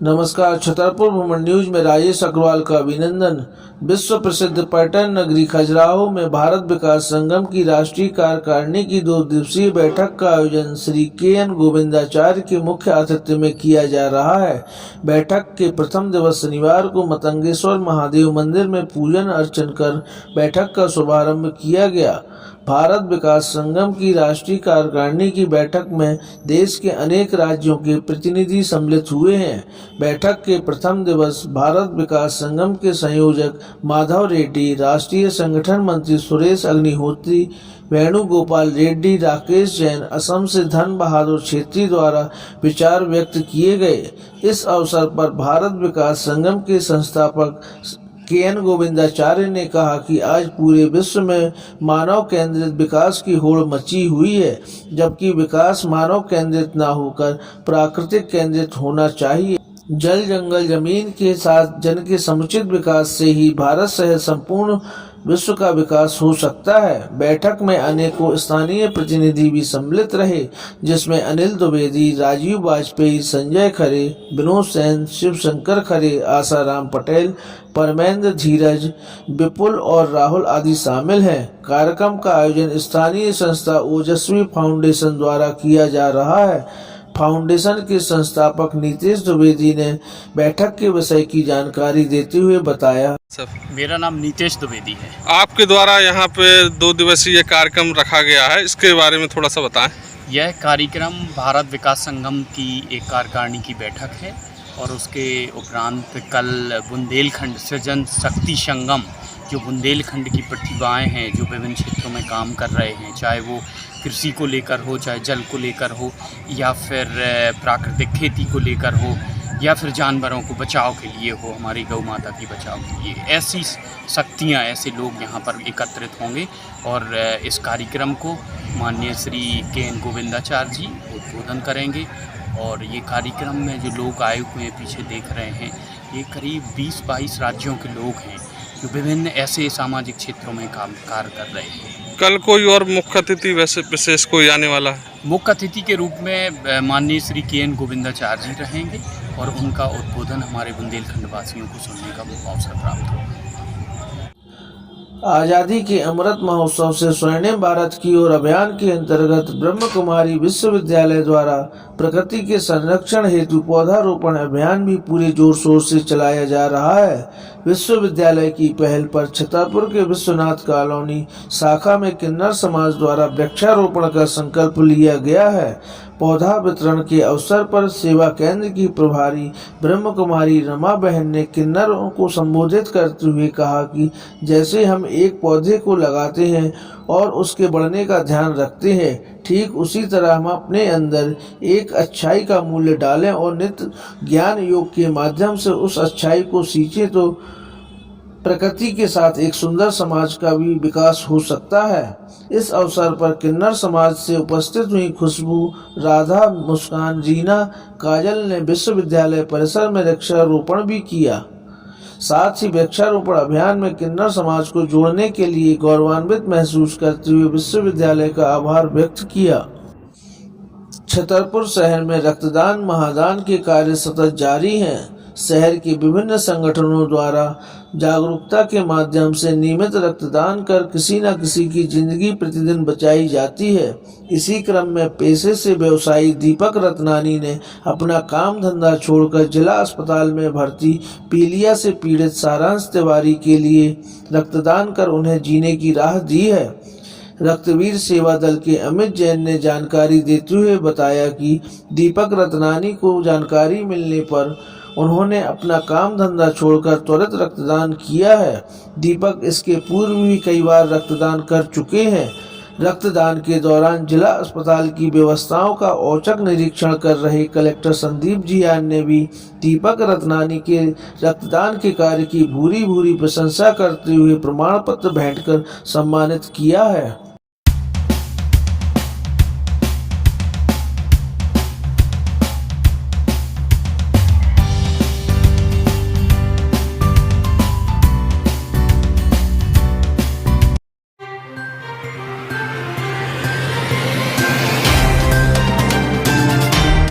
नमस्कार। Chhatarpur women news में राजेश अग्रवाल का अभिनंदन। विश्व प्रसिद्ध पर्यटन नगरी खजुराहो में भारत विकास संगम की राष्ट्रीय कार्यकारिणी की 2 दिवसीय बैठक का आयोजन श्री के.एन. गोविंदाचार्य के मुख्य आतिथ्य में किया जा रहा है। बैठक के प्रथम दिवस शनिवार को मतंगेश्वर महादेव मंदिर में पूजन अर्चन कर बैठक का शुभारंभ किया गया। भारत विकास संगम की राष्ट्रीय कार्यकारिणी की बैठक में देश के अनेक राज्यों के प्रतिनिधि सम्मिलित हुए हैं। बैठक के प्रथम दिवस भारत विकास संगम के संयोजक माधव रेड्डी, राष्ट्रीय संगठन मंत्री सुरेश अग्निहोत्री, वेणुगोपाल रेड्डी, राकेश जैन, असम से धन बहादुर छेत्री द्वारा विचार व्यक्त किए गए। इस अवसर पर भारत विकास संगम के संस्थापक के.एन. गोविंदाचार्य ने कहा कि आज पूरे विश्व में मानव केंद्रित विकास की होड़ मची हुई है, जबकि विकास मानव केंद्रित न होकर प्राकृतिक केंद्रित होना चाहिए। जल, जंगल, जमीन के साथ जन के समुचित विकास से ही भारत सहित संपूर्ण विश्व का विकास हो सकता है। बैठक में अनेकों स्थानीय प्रतिनिधि भी सम्मिलित रहे, जिसमें अनिल द्विवेदी, राजीव वाजपेयी, संजय खरे, विनोद सेन, शिवशंकर खरे, आसाराम पटेल, परमेंद्र, धीरज, विपुल और राहुल आदि शामिल हैं। कार्यक्रम का आयोजन स्थानीय संस्था ओजस्वी फाउंडेशन द्वारा किया जा रहा है। फाउंडेशन के संस्थापक नीतेश द्विवेदी ने बैठक के विषय की जानकारी देते हुए बताया। मेरा नाम नीतेश द्विवेदी है। आपके द्वारा यहाँ पे 2 दिवसीय कार्यक्रम रखा गया है, इसके बारे में थोड़ा सा बताएं। यह कार्यक्रम भारत विकास संगम की एक कार्यकारिणी की बैठक है और उसके उपरांत कल बुंदेलखंड सृजन शक्ति संगम, जो बुंदेलखंड की प्रतिभाएं हैं जो विभिन्न क्षेत्रों में काम कर रहे हैं, चाहे वो कृषि को लेकर हो, चाहे जल को लेकर हो, या फिर प्राकृतिक खेती को लेकर हो, या फिर जानवरों को बचाव के लिए हो, हमारी गौ माता की बचाव के लिए, ऐसी शक्तियाँ, ऐसे लोग यहाँ पर एकत्रित होंगे और इस कार्यक्रम को माननीय श्री के.एन. गोविंदाचार्य जी उद्बोधन करेंगे। और ये कार्यक्रम में जो लोग आए हुए पीछे देख रहे हैं, ये करीब 20-22 राज्यों के लोग हैं जो विभिन्न ऐसे सामाजिक क्षेत्रों में कार्य कर रहे हैं। कल कोई और मुख्य अतिथि वैसे विशेष कोई आने वाला है? मुख्य अतिथि के रूप में माननीय श्री के.एन. गोविंदाचार्य जी रहेंगे और उनका उद्बोधन हमारे बुंदेलखंड वासियों को सुनने का वो अवसर प्राप्त होगा। आज़ादी के अमृत महोत्सव से स्वर्णिम भारत की ओर अभियान के अंतर्गत ब्रह्म कुमारी विश्वविद्यालय द्वारा प्रकृति के संरक्षण हेतु पौधारोपण अभियान भी पूरे जोर शोर से चलाया जा रहा है। विश्वविद्यालय की पहल पर छतरपुर के विश्वनाथ कॉलोनी शाखा में किन्नर समाज द्वारा वृक्षारोपण का संकल्प लिया गया है। पौधा वितरण के अवसर पर सेवा केंद्र की प्रभारी ब्रह्म कुमारी रमा बहन ने किन्नरों को संबोधित करते हुए कहा कि जैसे हम एक पौधे को लगाते हैं और उसके बढ़ने का ध्यान रखते हैं, ठीक उसी तरह हम अपने अंदर एक अच्छाई का मूल्य डालें और नित्य ज्ञान योग के माध्यम से उस अच्छाई को सींचें तो प्रकृति के साथ एक सुंदर समाज का भी विकास हो सकता है। इस अवसर पर किन्नर समाज से उपस्थित हुई खुशबू, राधा, मुस्कान, रीना, काजल ने विश्वविद्यालय परिसर में वृक्षारोपण भी किया। साथ ही वृक्षारोपण अभियान में किन्नर समाज को जोड़ने के लिए गौरवान्वित महसूस करते हुए विश्वविद्यालय का आभार व्यक्त किया। छतरपुर शहर में रक्तदान महादान के कार्य सतत जारी हैं। शहर के विभिन्न संगठनों द्वारा जागरूकता के माध्यम से नियमित रक्तदान कर किसी न किसी की जिंदगी प्रतिदिन बचाई जाती है। इसी क्रम में पेशे से व्यवसायी दीपक रत्नानी ने अपना काम धंधा छोड़कर जिला अस्पताल में भर्ती पीलिया से पीड़ित सारांश तिवारी के लिए रक्तदान कर उन्हें जीने की राह दी है। रक्तवीर सेवा दल के अमित जैन ने जानकारी देते हुए बताया कि दीपक रत्नानी को जानकारी मिलने पर उन्होंने अपना काम धंधा छोड़कर त्वरित रक्तदान किया है। दीपक इसके पूर्व भी कई बार रक्तदान कर चुके हैं। रक्तदान के दौरान जिला अस्पताल की व्यवस्थाओं का औचक निरीक्षण कर रहे कलेक्टर संदीप जियान ने भी दीपक रत्नानी के रक्तदान के कार्य की भूरी भूरी प्रशंसा करते हुए प्रमाण पत्र भेंट कर सम्मानित किया है।